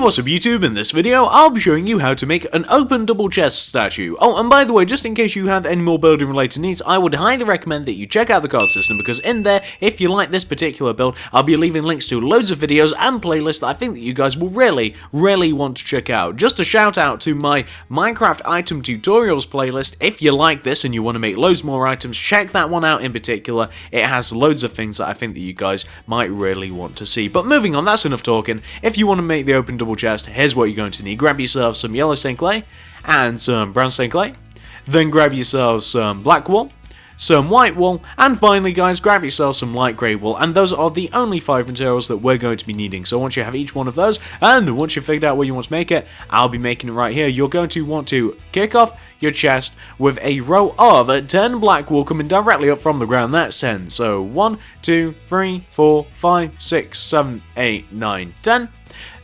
what's up YouTube? In this video, I'll be showing you how to make an open double chest statue. Oh, and by the way, just in case you have any more building related needs, I would highly recommend that you check out the card system, because in there, if you like this particular build, I'll be leaving links to loads of videos and playlists that I think that you guys will really want to check out. Just a shout out to my Minecraft item tutorials playlist. If you like this and you want to make loads more items, check that one out in particular. It has loads of things that I think that you guys might really want to see. But moving on, that's enough talking. If you want to make the open double chest, here's what you're going to need. Grab yourself some yellow stained clay and some brown stained clay. Then grab yourself some black wool, some white wool, and finally guys, grab yourself some light grey wool. And those are the only 5 materials that we're going to be needing. So once you have each one of those, and once you've figured out where you want to make it, I'll be making it right here. You're going to want to kick off your chest with a row of 10 black wool coming directly up from the ground. That's 10. So 1, 2, 3, 4, 5, 6, 7, 8, 9, 10.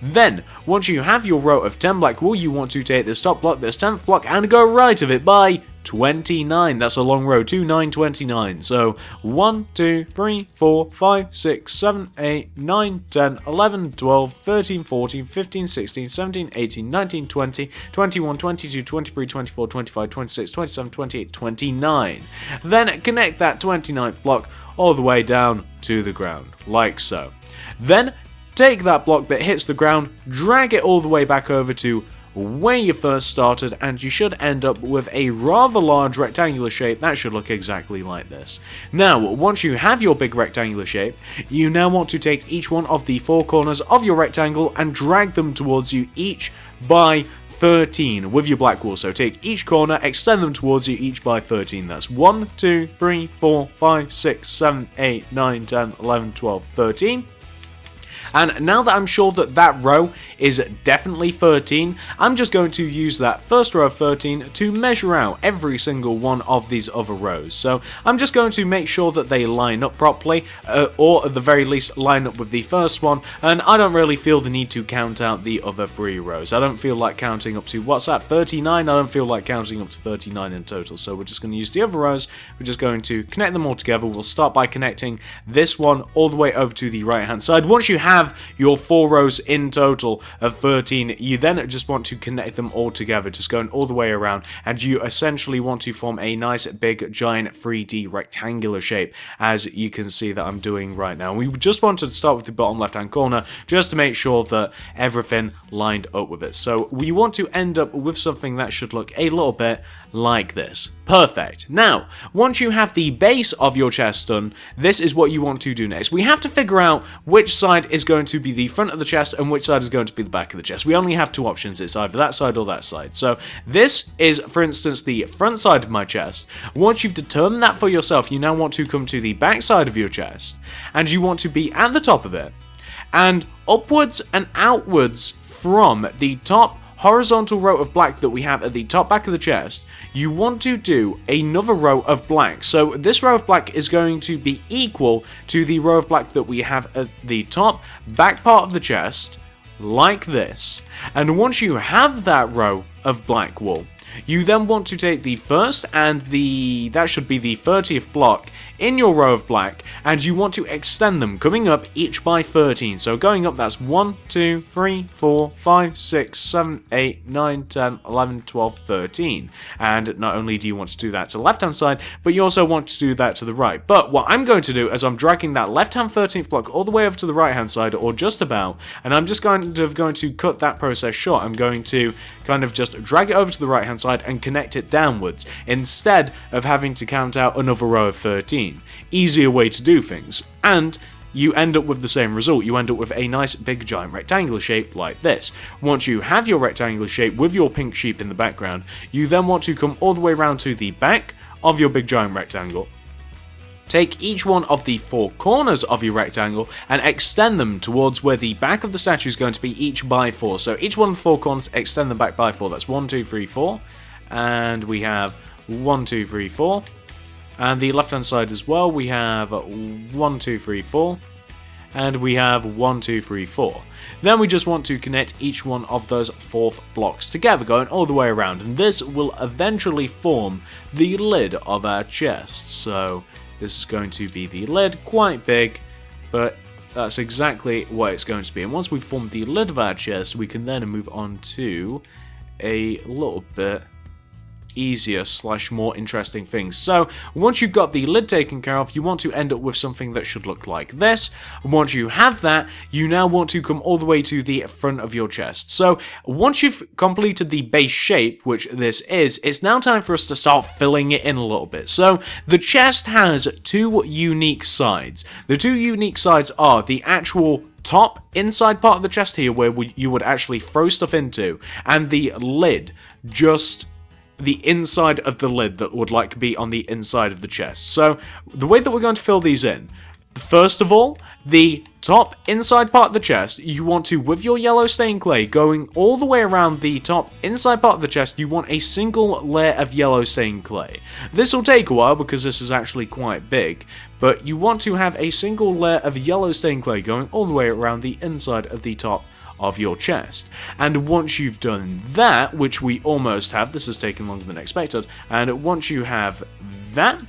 Then, once you have your row of 10 black wool, you want to take this top block, this 10th block, and go right of it by 29. That's a long row, 2, 9, 29. So 1, 2, 3, 4, 5, 6, 7, 8, 9, 10, 11, 12, 13, 14, 15, 16, 17, 18, 19, 20, 21, 22, 23, 24, 25, 26, 27, 28, 29. Then connect that 29th block all the way down to the ground, like so. Then take that block that hits the ground, drag it all the way back over to where you first started, and you should end up with a rather large rectangular shape that should look exactly like this. Now, once you have your big rectangular shape, you now want to take each one of the 4 corners of your rectangle and drag them towards you, each by 13 with your black wool. So take each corner, extend them towards you, each by 13. That's 1, 2, 3, 4, 5, 6, 7, 8, 9, 10, 11, 12, 13. And now that I'm sure that that row is definitely 13, I'm just going to use that first row of 13 to measure out every single one of these other rows. So I'm just going to make sure that they line up properly, or at the very least line up with the first one, and I don't really feel the need to count out the other 3 rows. I don't feel like counting up to, what's that, 39? I don't feel like counting up to 39 in total, so we're just going to use the other rows. We're just going to connect them all together. We'll start by connecting this one all the way over to the right hand side. Once you have your 4 rows in total of 13, you then just want to connect them all together, just going all the way around, and you essentially want to form a nice big giant 3D rectangular shape, as you can see that I'm doing right now. We just wanted to start with the bottom left hand corner just to make sure that everything lined up with it. So we want to end up with something that should look a little bit like this. Perfect. Now, once you have the base of your chest done, this is what you want to do next. We have to figure out which side is going to be the front of the chest and which side is going to be the back of the chest. We only have 2 options. It's either that side or that side. So this is, for instance, the front side of my chest. Once you've determined that for yourself, you now want to come to the back side of your chest, and you want to be at the top of it, and upwards and outwards from the top horizontal row of black that we have at the top back of the chest, you want to do another row of black. So this row of black is going to be equal to the row of black that we have at the top back part of the chest, like this. And once you have that row of black wool, you then want to take the first and that should be the 30th block in your row of black, and you want to extend them, coming up each by 13. So going up, that's 1, 2, 3, 4, 5, 6, 7, 8, 9, 10, 11, 12, 13. And not only do you want to do that to the left hand side, but you also want to do that to the right. But what I'm going to do is I'm dragging that left hand 13th block all the way over to the right hand side, or just about, and I'm just going to cut that process short. I'm going to kind of just drag it over to the right hand side and connect it downwards, instead of having to count out another row of 13. Easier way to do things, and you end up with the same result. You end up with a nice big giant rectangular shape like this. Once you have your rectangular shape with your pink sheep in the background, you then want to come all the way around to the back of your big giant rectangle. Take each one of the 4 corners of your rectangle and extend them towards where the back of the statue is going to be, each by 4. So each one of the 4 corners, extend them back by 4. That's 1, 2, 3, 4. And we have 1, 2, 3, 4. And the left hand side as well, we have 1, 2, 3, 4. And we have 1, 2, 3, 4. Then we just want to connect each one of those 4th blocks together, going all the way around. And this will eventually form the lid of our chest. So this is going to be the lid, quite big, but That's exactly what it's going to be. And once we've formed the lid of our chest, we can then move on to a little bit easier / more interesting things. So once you've got the lid taken care of, you want to end up with something that should look like this. And once you have that, you now want to come all the way to the front of your chest. So once you've completed the base shape, which this is, it's now time for us to start filling it in a little bit. So the chest has two unique sides. The two unique sides are the actual top inside part of the chest here, where you would actually throw stuff into, and the lid, just the inside of the lid that would like be on the inside of the chest. So the way that we're going to fill these in, first of all, the top inside part of the chest, you want to, with your yellow stained clay, going all the way around the top inside part of the chest, you want a single layer of yellow stained clay. This will take a while because this is actually quite big, but you want to have a single layer of yellow stained clay going all the way around the inside of the top of your chest. And once you've done that, which we almost have, this has taken longer than expected, and once you have that,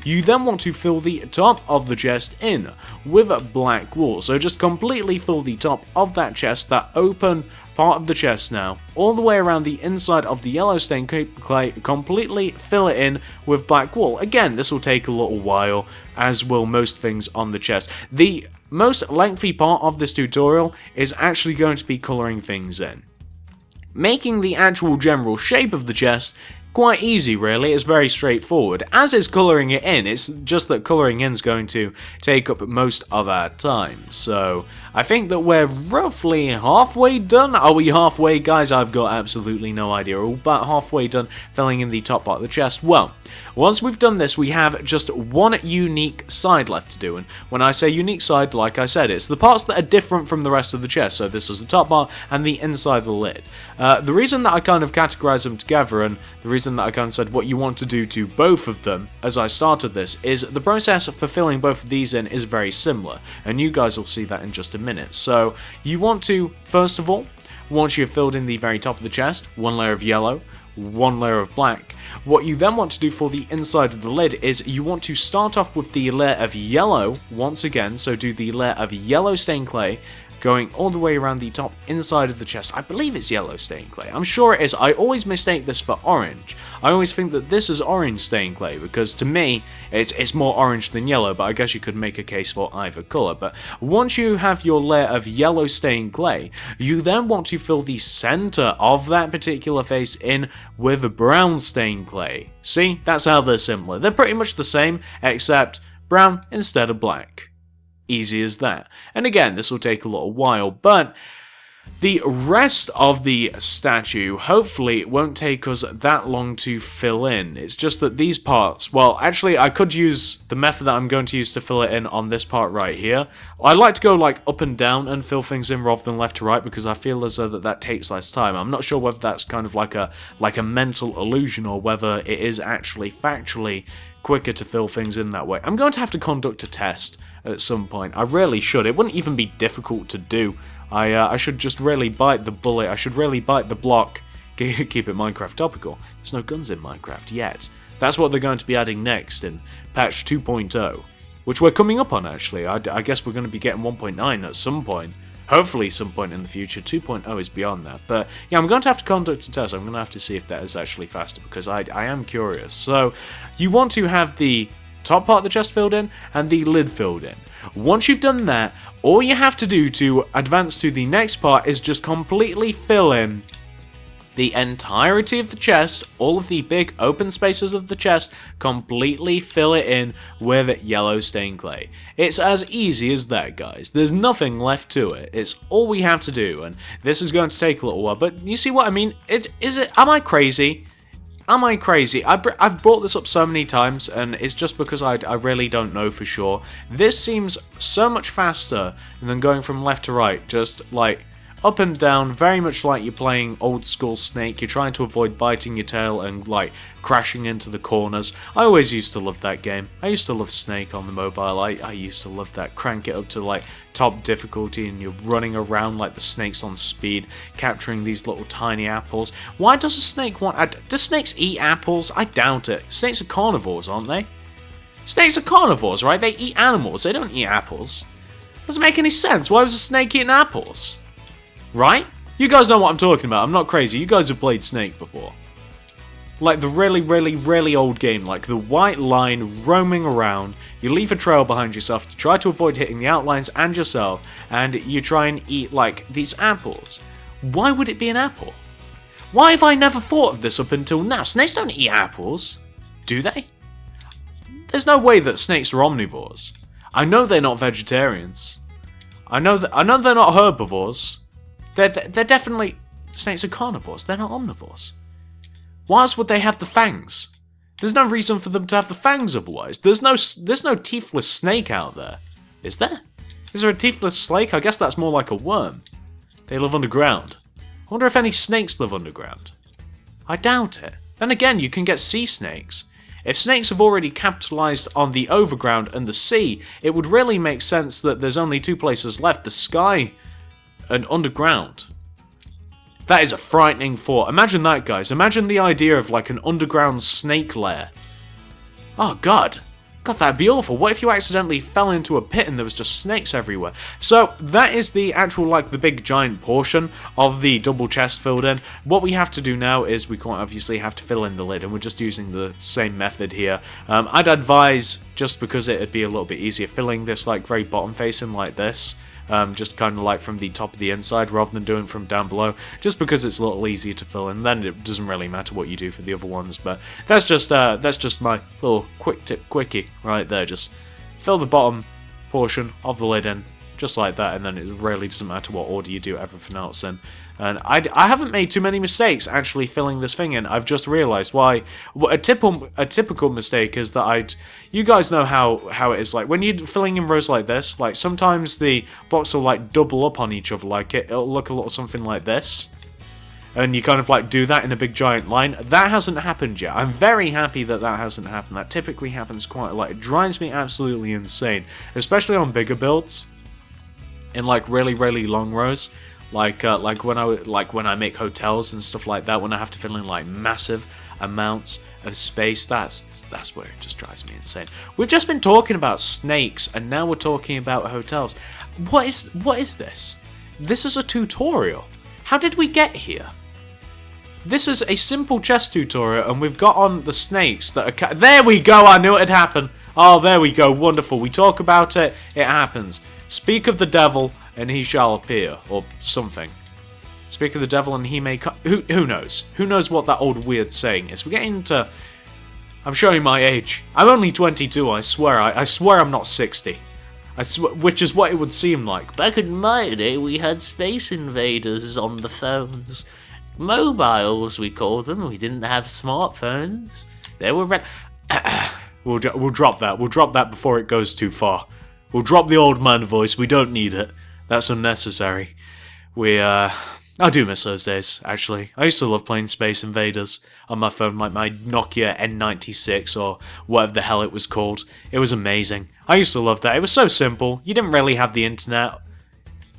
you then want to fill the top of the chest in with black wool. So just completely fill the top of that chest, that open part of the chest now, all the way around the inside of the yellow stained clay, completely fill it in with black wool. Again, this will take a little while, as will most things on the chest. The most lengthy part of this tutorial is actually going to be colouring things in. Making the actual general shape of the chest quite easy, really. It's very straightforward, as is colouring it in. It's just that colouring in is going to take up most of our time. So I think that we're roughly halfway done. Are we halfway, guys? I've got absolutely no idea. We're about halfway done filling in the top part of the chest. Well, once we've done this, we have just one unique side left to do. And when I say unique side, like I said, it's the parts that are different from the rest of the chest. So this is the top part and the inside of the lid. The reason that I kind of categorized them together, and the reason that I kind of said what you want to do to both of them as I started this, is the process for filling both of these in is very similar. And you guys will see that in just a minute. So you want to, first of all, once you've filled in the very top of the chest, one layer of yellow, one layer of black, what you then want to do for the inside of the lid is you want to start off with the layer of yellow once again. So do the layer of yellow stained clay going all the way around the top inside of the chest. I believe it's yellow stained clay. I'm sure it is. I always mistake this for orange. I always think that this is orange stained clay because to me it's more orange than yellow, but I guess you could make a case for either colour. But once you have your layer of yellow stained clay, you then want to fill the centre of that particular face in with brown stained clay. See? That's how they're similar. They're pretty much the same, except brown instead of black. Easy as that. And again, this will take a little while, but the rest of the statue hopefully won't take us that long to fill in. It's just that these parts, well, actually I could use the method that I'm going to use to fill it in on this part right here. I like to go like up and down and fill things in rather than left to right because I feel as though that takes less time. I'm not sure whether that's kind of like a mental illusion or whether it is actually factually quicker to fill things in that way. I'm going to have to conduct a test at some point. I really should. It wouldn't even be difficult to do. I should just really bite the bullet. I should really bite the block. Keep it Minecraft topical. There's no guns in Minecraft yet. That's what they're going to be adding next in patch 2.0, which we're coming up on actually. I guess we're going to be getting 1.9 at some point. Hopefully some point in the future. 2.0 is beyond that. But yeah, I'm going to have to conduct a test. I'm going to have to see if that is actually faster because I am curious. So you want to have the top part of the chest filled in and the lid filled in. Once you've done that, all you have to do to advance to the next part is just completely fill in the entirety of the chest, all of the big open spaces of the chest, completely fill it in with yellow stained clay. It's as easy as that, guys. There's nothing left to it. It's all we have to do, and this is going to take a little while, but you see what I mean? Am I crazy? Am I crazy? I've brought this up so many times, and it's just because I really don't know for sure. This seems so much faster than going from left to right, just like up and down, very much like you're playing old school Snake. You're trying to avoid biting your tail and like crashing into the corners. I always used to love that game. I used to love Snake on the mobile. I used to love that. Crank it up to like top difficulty and you're running around like the snakes on speed, capturing these little tiny apples. Why does a snake want... do snakes eat apples? I doubt it. Snakes are carnivores, aren't they? Snakes are carnivores, right? They eat animals. They don't eat apples. Doesn't make any sense. Why was a snake eating apples? Right? You guys know what I'm talking about. I'm not crazy. You guys have played Snake before. Like the really old game, like the white line roaming around. You leave a trail behind yourself to try to avoid hitting the outlines and yourself, and you try and eat, like, these apples. Why would it be an apple? Why have I never thought of this up until now? Snakes don't eat apples, do they? There's no way that snakes are omnivores. I know they're not vegetarians. I know they're not herbivores. They're definitely... Snakes are carnivores, they're not omnivores. Why else would they have the fangs? There's no reason for them to have the fangs otherwise. There's no teethless snake out there. Is there? Is there a teethless snake? I guess that's more like a worm. They live underground. I wonder if any snakes live underground. I doubt it. Then again, you can get sea snakes. If snakes have already capitalized on the overground and the sea, it would really make sense that there's only two places left, the sky and underground. That is a frightening thought. Imagine that, guys. Imagine the idea of, like, an underground snake lair. Oh, God. God, that'd be awful. What if you accidentally fell into a pit and there was just snakes everywhere? So, that is the actual, like, the big giant portion of the double chest filled in. What we have to do now is we quite obviously have to fill in the lid, and we're just using the same method here. I'd advise, just because it'd be a little bit easier, filling this, like, very bottom facing like this. Just kind of like from the top of the inside rather than doing from down below, just because it's a little easier to fill in. Then it doesn't really matter what you do for the other ones, but that's just my little quick tip quickie right there. Just fill the bottom portion of the lid in just like that, and then it really doesn't matter what order you do everything else in. And I haven't made too many mistakes actually filling this thing in. I've just realised why. A typical mistake is that you guys know how it is, like when you're filling in rows like this, like sometimes the blocks will like double up on each other, like it'll look a little something like this. And you kind of like do that in a big giant line. That hasn't happened yet. I'm very happy that hasn't happened. That typically happens quite a lot. It drives me absolutely insane, especially on bigger builds, in like really long rows. Like when I make hotels and stuff like that, when I have to fill in like massive amounts of space, that's where it just drives me insane. We've just been talking about snakes, and now we're talking about hotels. What is this? This is a tutorial. How did we get here? This is a simple chess tutorial, and we've got on the snakes that are... There we go! I knew it'd happen. Oh, there we go. Wonderful. We talk about it, it happens. Speak of the devil, and he shall appear, or something. Speak of the devil, and he may come. Who knows? Who knows what that old weird saying is? We're getting into... I'm showing my age. I'm only 22, I swear. I swear I'm not 60. Which is what it would seem like. Back in my day, we had Space Invaders on the phones. Mobiles, we called them. We didn't have smartphones. They were We'll drop that. We'll drop that before it goes too far. We'll drop the old man voice. We don't need it. That's unnecessary. I do miss those days, actually. I used to love playing Space Invaders on my phone, like my Nokia N96 or whatever the hell it was called. It was amazing. I used to love that. It was so simple. You didn't really have the internet.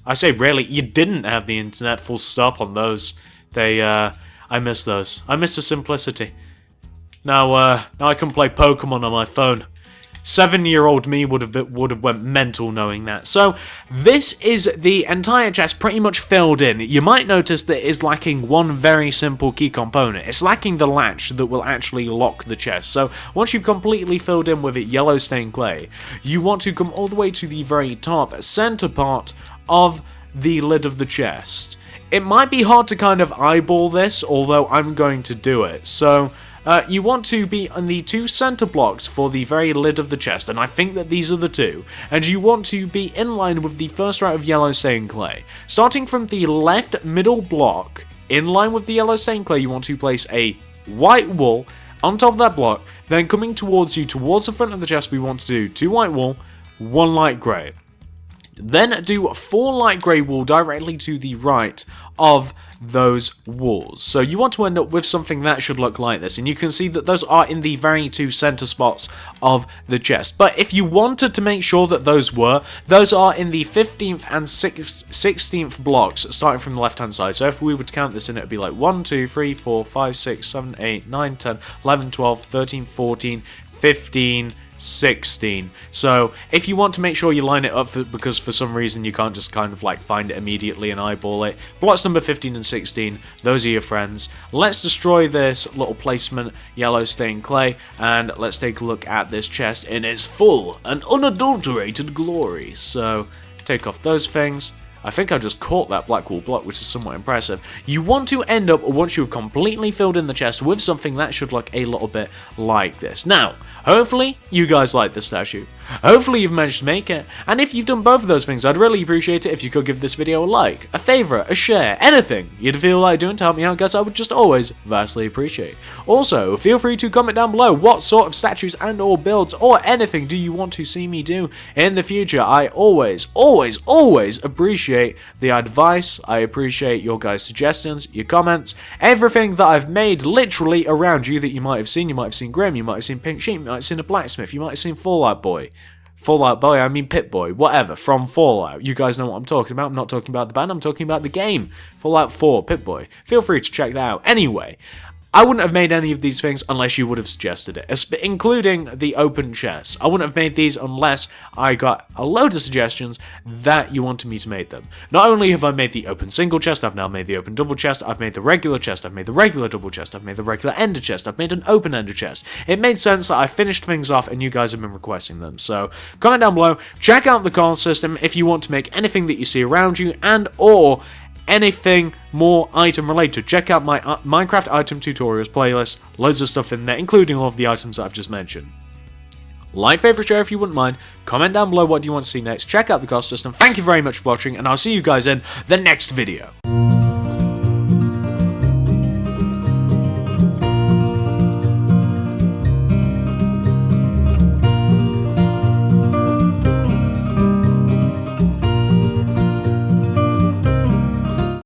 I say really, you didn't have the internet, full stop on those. I miss those. I miss the simplicity. Now I can play Pokemon on my phone. 7-year-old me would have went mental knowing that. So this is the entire chest pretty much filled in. You might notice that it is lacking one very simple key component. It's lacking the latch that will actually lock the chest. So once you've completely filled in with it yellow stained clay, you want to come all the way to the very top center part of the lid of the chest. It might be hard to kind of eyeball this, although I'm going to do it. So you want to be on the two center blocks for the very lid of the chest, and I think that these are the two, and you want to be in line with the first row of yellow stained clay. Starting from the left middle block, in line with the yellow stained clay, you want to place a white wool on top of that block, then coming towards you, towards the front of the chest, we want to do 2 white wool, 1 light grey. Then do 4 light grey wool directly to the right of those walls. So you want to end up with something that should look like this, and you can see that those are in the very two center spots of the chest. But if you wanted to make sure that those are in the 15th and 16th blocks starting from the left hand side. So if we were to count this in, it would be like 1, 2, 3, 4, 5, 6, 7, 8, 9, 10, 11, 12, 13, 14, 15, 16. So if you want to make sure you line it up because for some reason you can't just kind of like find it immediately and eyeball it, blocks number 15 and 16, those are your friends. Let's destroy this little placement yellow stained clay, and let's take a look at this chest in its full and unadulterated glory. So take off those things. I think I just caught that black wool block, which is somewhat impressive. You want to end up, once you've completely filled in the chest, with something that should look a little bit like this. Now, hopefully you guys like this statue. Hopefully you've managed to make it, and if you've done both of those things, I'd really appreciate it if you could give this video a like, a favourite, a share, anything you'd feel like doing to help me out, guys. I would just always vastly appreciate. Also, feel free to comment down below what sort of statues and or builds or anything do you want to see me do in the future. I always appreciate the advice. I appreciate your guys' suggestions, your comments, everything that I've made literally around you that you might have seen. You might have seen Grim, you might have seen Pink Sheep, you might have seen a blacksmith, you might have seen Fallout Boy. Fallout Boy, I mean Pip-Boy, whatever, from Fallout. You guys know what I'm talking about. I'm not talking about the band, I'm talking about the game. Fallout 4, Pip-Boy. Feel free to check that out. Anyway, I wouldn't have made any of these things unless you would have suggested it, including the open chests. I wouldn't have made these unless I got a load of suggestions that you wanted me to make them. Not only have I made the open single chest, I've now made the open double chest, I've made the regular chest, I've made the regular double chest, I've made the regular ender chest, I've made an open ender chest. It made sense that I finished things off and you guys have been requesting them. So comment down below, check out the card system if you want to make anything that you see around you and or anything more item related. Check out my Minecraft item tutorials playlist, loads of stuff in there, including all of the items that I've just mentioned. Like, favorite, share if you wouldn't mind, comment down below what do you want to see next, check out the card system, thank you very much for watching, and I'll see you guys in the next video.